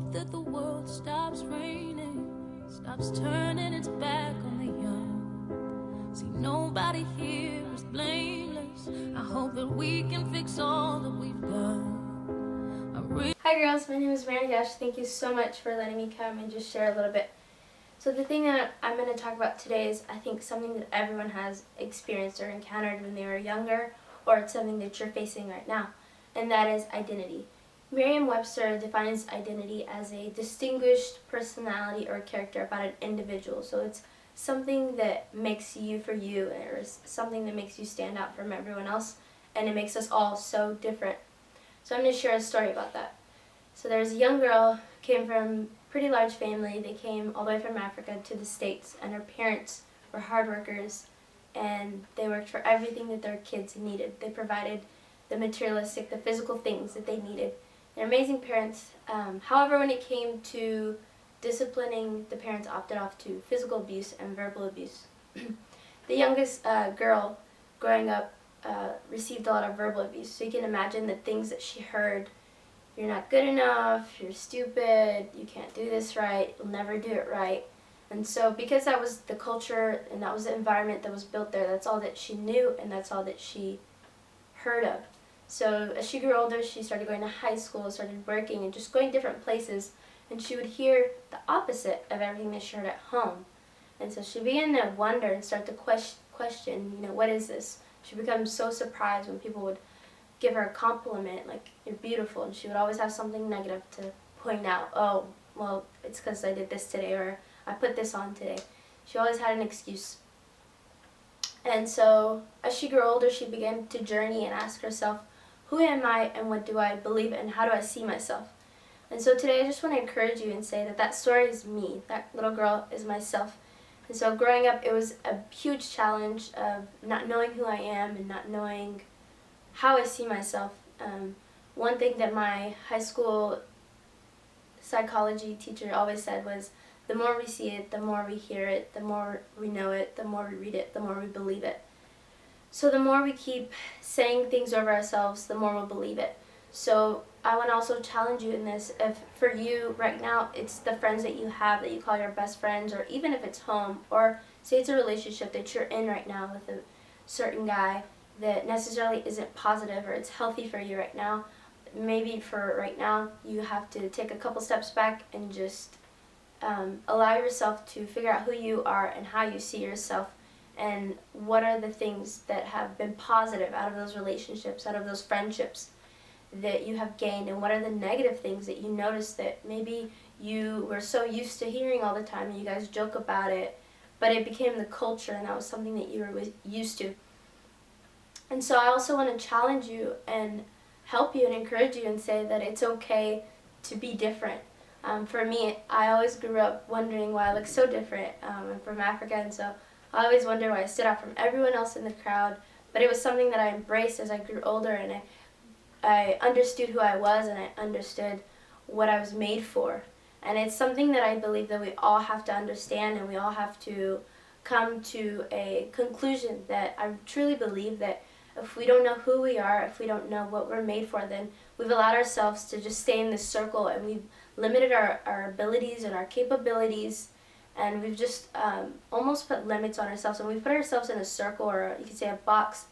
hope that the world stops raining, stops turning its back on the young. See, nobody here is blameless. I hope that we can fix all that we've done. Hi girls, my name is Meron Negash. Thank you so much for letting me come and just share a little bit. So the thing that I'm going to talk about today is, I think, something that everyone has experienced or encountered when they were younger, or it's something that you're facing right now, and that is identity. Merriam-Webster defines identity as a distinguished personality or character about an individual. So it's something that makes you for you, or something that makes you stand out from everyone else, and it makes us all so different. So I'm going to share a story about that. So there's a young girl, came from a pretty large family. They came all the way from Africa to the States, and her parents were hard workers, and they worked for everything that their kids needed. They provided the materialistic, the physical things that they needed. They're amazing parents. However, when it came to disciplining, the parents opted off to physical abuse and verbal abuse. The youngest girl growing up received a lot of verbal abuse, so you can imagine the things that she heard. You're not good enough, you're stupid, you can't do this right, you'll never do it right. And so because that was the culture and that was the environment that was built there, that's all that she knew and that's all that she heard of. So as she grew older, she started going to high school, started working and just going different places, and she would hear the opposite of everything that she heard at home. And so she began to wonder and start to question, what is this? She becomes so surprised when people would give her a compliment, like, you're beautiful, and she would always have something negative to point out. Oh, well, it's because I did this today, or I put this on today. She always had an excuse. And so as she grew older, she began to journey and ask herself, who am I and what do I believe and how do I see myself? And so today I just want to encourage you and say that that story is me. That little girl is myself. And so growing up, it was a huge challenge of not knowing who I am and not knowing how I see myself. One thing that my high school psychology teacher always said was, the more we see it, the more we hear it, the more we know it, the more we read it, the more we believe it. So the more we keep saying things over ourselves, the more we'll believe it. So I want to also challenge you in this. If for you right now, it's the friends that you have that you call your best friends, or even if it's home, or say it's a relationship that you're in right now with a certain guy that necessarily isn't positive or it's healthy for you right now, maybe for right now you have to take a couple steps back and just allow yourself to figure out who you are and how you see yourself, and what are the things that have been positive out of those relationships, out of those friendships that you have gained, and what are the negative things that you notice that maybe you were so used to hearing all the time and you guys joke about it, but it became the culture and that was something that you were used to. And so I also want to challenge you and help you and encourage you and say that it's okay to be different. For me, I always grew up wondering why I look so different. I'm from Africa, and so I always wondered why I stood out from everyone else in the crowd. But it was something that I embraced as I grew older, and I understood who I was, and I understood what I was made for. And it's something that I believe that we all have to understand, and we all have to come to a conclusion that I truly believe that if we don't know who we are, if we don't know what we're made for, then we've allowed ourselves to just stay in this circle, and we've limited our abilities and our capabilities, and we've just almost put limits on ourselves, and we've put ourselves in a circle, or you could say a box,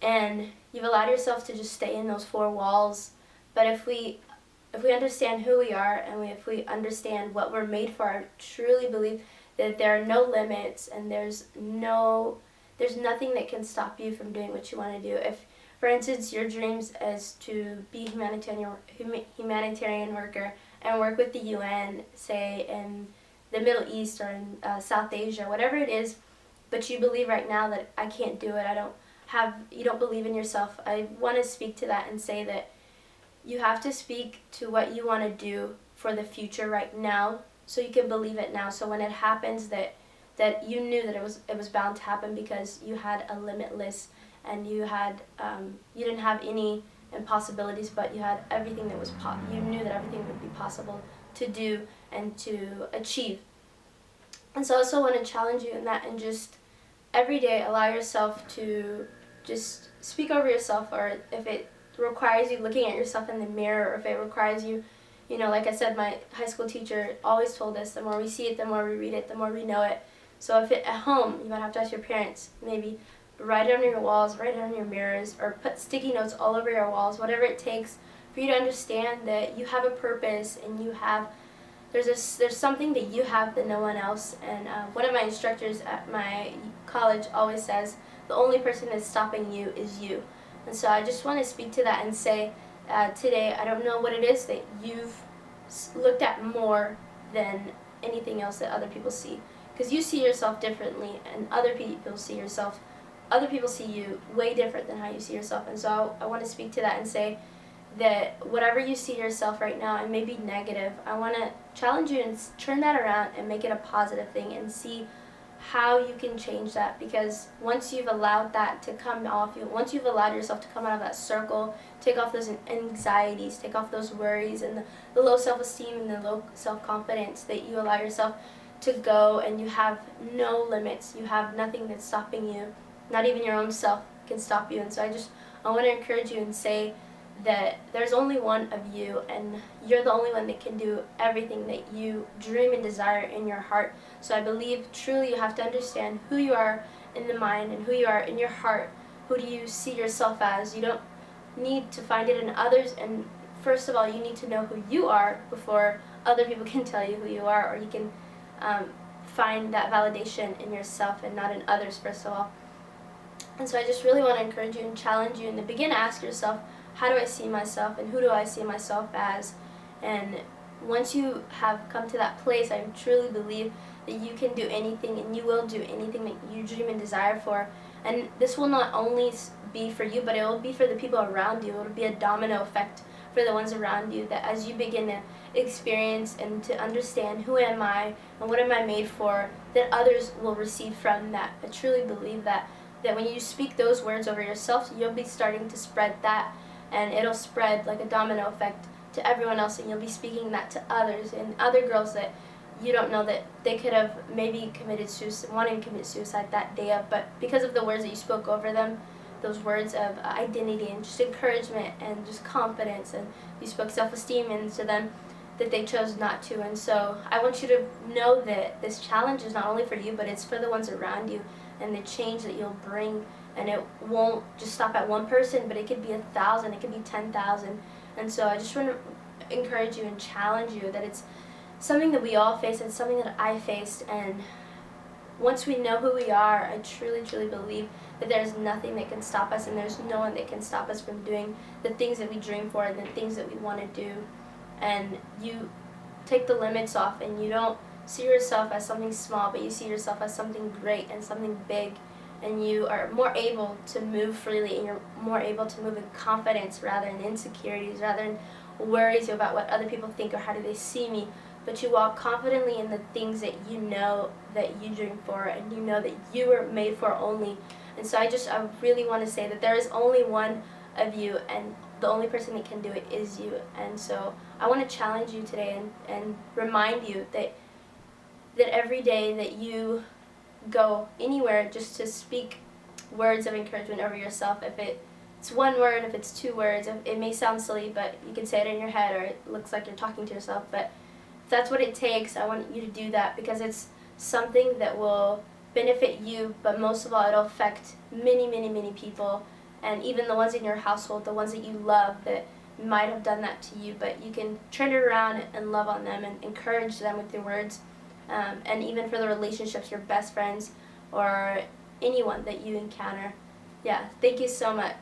and you've allowed yourself to just stay in those four walls. But if we understand who we are, and if we understand what we're made for, I truly believe that there are no limits, and there's nothing that can stop you from doing what you want to do. If, for instance, your dreams is to be a humanitarian worker and work with the UN, say in the Middle East or in South Asia, whatever it is, but you believe right now that I can't do it, you don't believe in yourself, I want to speak to that and say that you have to speak to what you want to do for the future right now, so you can believe it now. So when it happens, that you knew that it was bound to happen, because you had a limitless, and you didn't have any impossibilities, but you had everything that was you knew that everything would be possible to do and to achieve. And so I also want to challenge you in that, and just every day allow yourself to just speak over yourself, or if it requires you looking at yourself in the mirror, or if it requires you You know, like I said, my high school teacher always told us, the more we see it, the more we read it, the more we know it. So if at home, you might have to ask your parents, maybe write it on your walls, write it on your mirrors, or put sticky notes all over your walls, whatever it takes for you to understand that you have a purpose and you have, there's something that you have that no one else. And one of my instructors at my college always says, the only person that's stopping you is you. And so I just want to speak to that and say, today, I don't know what it is that you've looked at more than anything else that other people see. Because you see yourself differently, and other people see you way different than how you see yourself. And so I want to speak to that and say that whatever you see yourself right now, and maybe negative, I want to challenge you and turn that around and make it a positive thing and see how you can change that. Because once you've allowed that to come off you, once you've allowed yourself to come out of that circle, take off those anxieties, take off those worries and the low self-esteem and the low self-confidence, that you allow yourself to go and you have no limits, you have nothing that's stopping you, not even your own self can stop you. And so I want to encourage you and say that there's only one of you, and you're the only one that can do everything that you dream and desire in your heart. So I believe truly you have to understand who you are in the mind and who you are in your heart. Who do you see yourself as? You don't need to find it in others, and first of all, you need to know who you are before other people can tell you who you are, or you can find that validation in yourself and not in others, first of all. And so I just really want to encourage you and challenge you, and to begin to ask yourself, how do I see myself and who do I see myself as? And once you have come to that place, I truly believe that you can do anything and you will do anything that you dream and desire for. And this will not only be for you, but it will be for the people around you. It will be a domino effect for the ones around you, that as you begin to experience and to understand who am I and what am I made for, that others will receive from that. I truly believe that when you speak those words over yourself, you'll be starting to spread that, and it'll spread like a domino effect to everyone else, and you'll be speaking that to others and other girls that you don't know that they could have maybe committed suicide, wanting to commit suicide that day up, but because of the words that you spoke over them, those words of identity and just encouragement and just confidence, and you spoke self-esteem into them, that they chose not to. And so I want you to know that this challenge is not only for you, but it's for the ones around you, and the change that you'll bring. And it won't just stop at one person, but it could be 1,000, it could be 10,000. And so I just want to encourage you and challenge you that it's something that we all face, it's something that I faced, and once we know who we are, I truly, truly believe that there's nothing that can stop us, and there's no one that can stop us from doing the things that we dream for and the things that we want to do. And you take the limits off, and you don't see yourself as something small, but you see yourself as something great and something big, and you are more able to move freely, and you're more able to move in confidence rather than insecurities, rather than worries about what other people think or how do they see me. But you walk confidently in the things that you know that you dream for, and you know that you were made for only. And so I really want to say that there is only one of you, and the only person that can do it is you. And so I want to challenge you today and remind you that every day that you go anywhere, just to speak words of encouragement over yourself. If it's one word, if it's 2 words, it may sound silly, but you can say it in your head, or it looks like you're talking to yourself. But if that's what it takes, I want you to do that, because it's something that will benefit you, but most of all, it'll affect many, many, many people, and even the ones in your household, the ones that you love that might have done that to you. But you can turn it around and love on them and encourage them with your words. And even for the relationships, your best friends or anyone that you encounter. Yeah, thank you so much.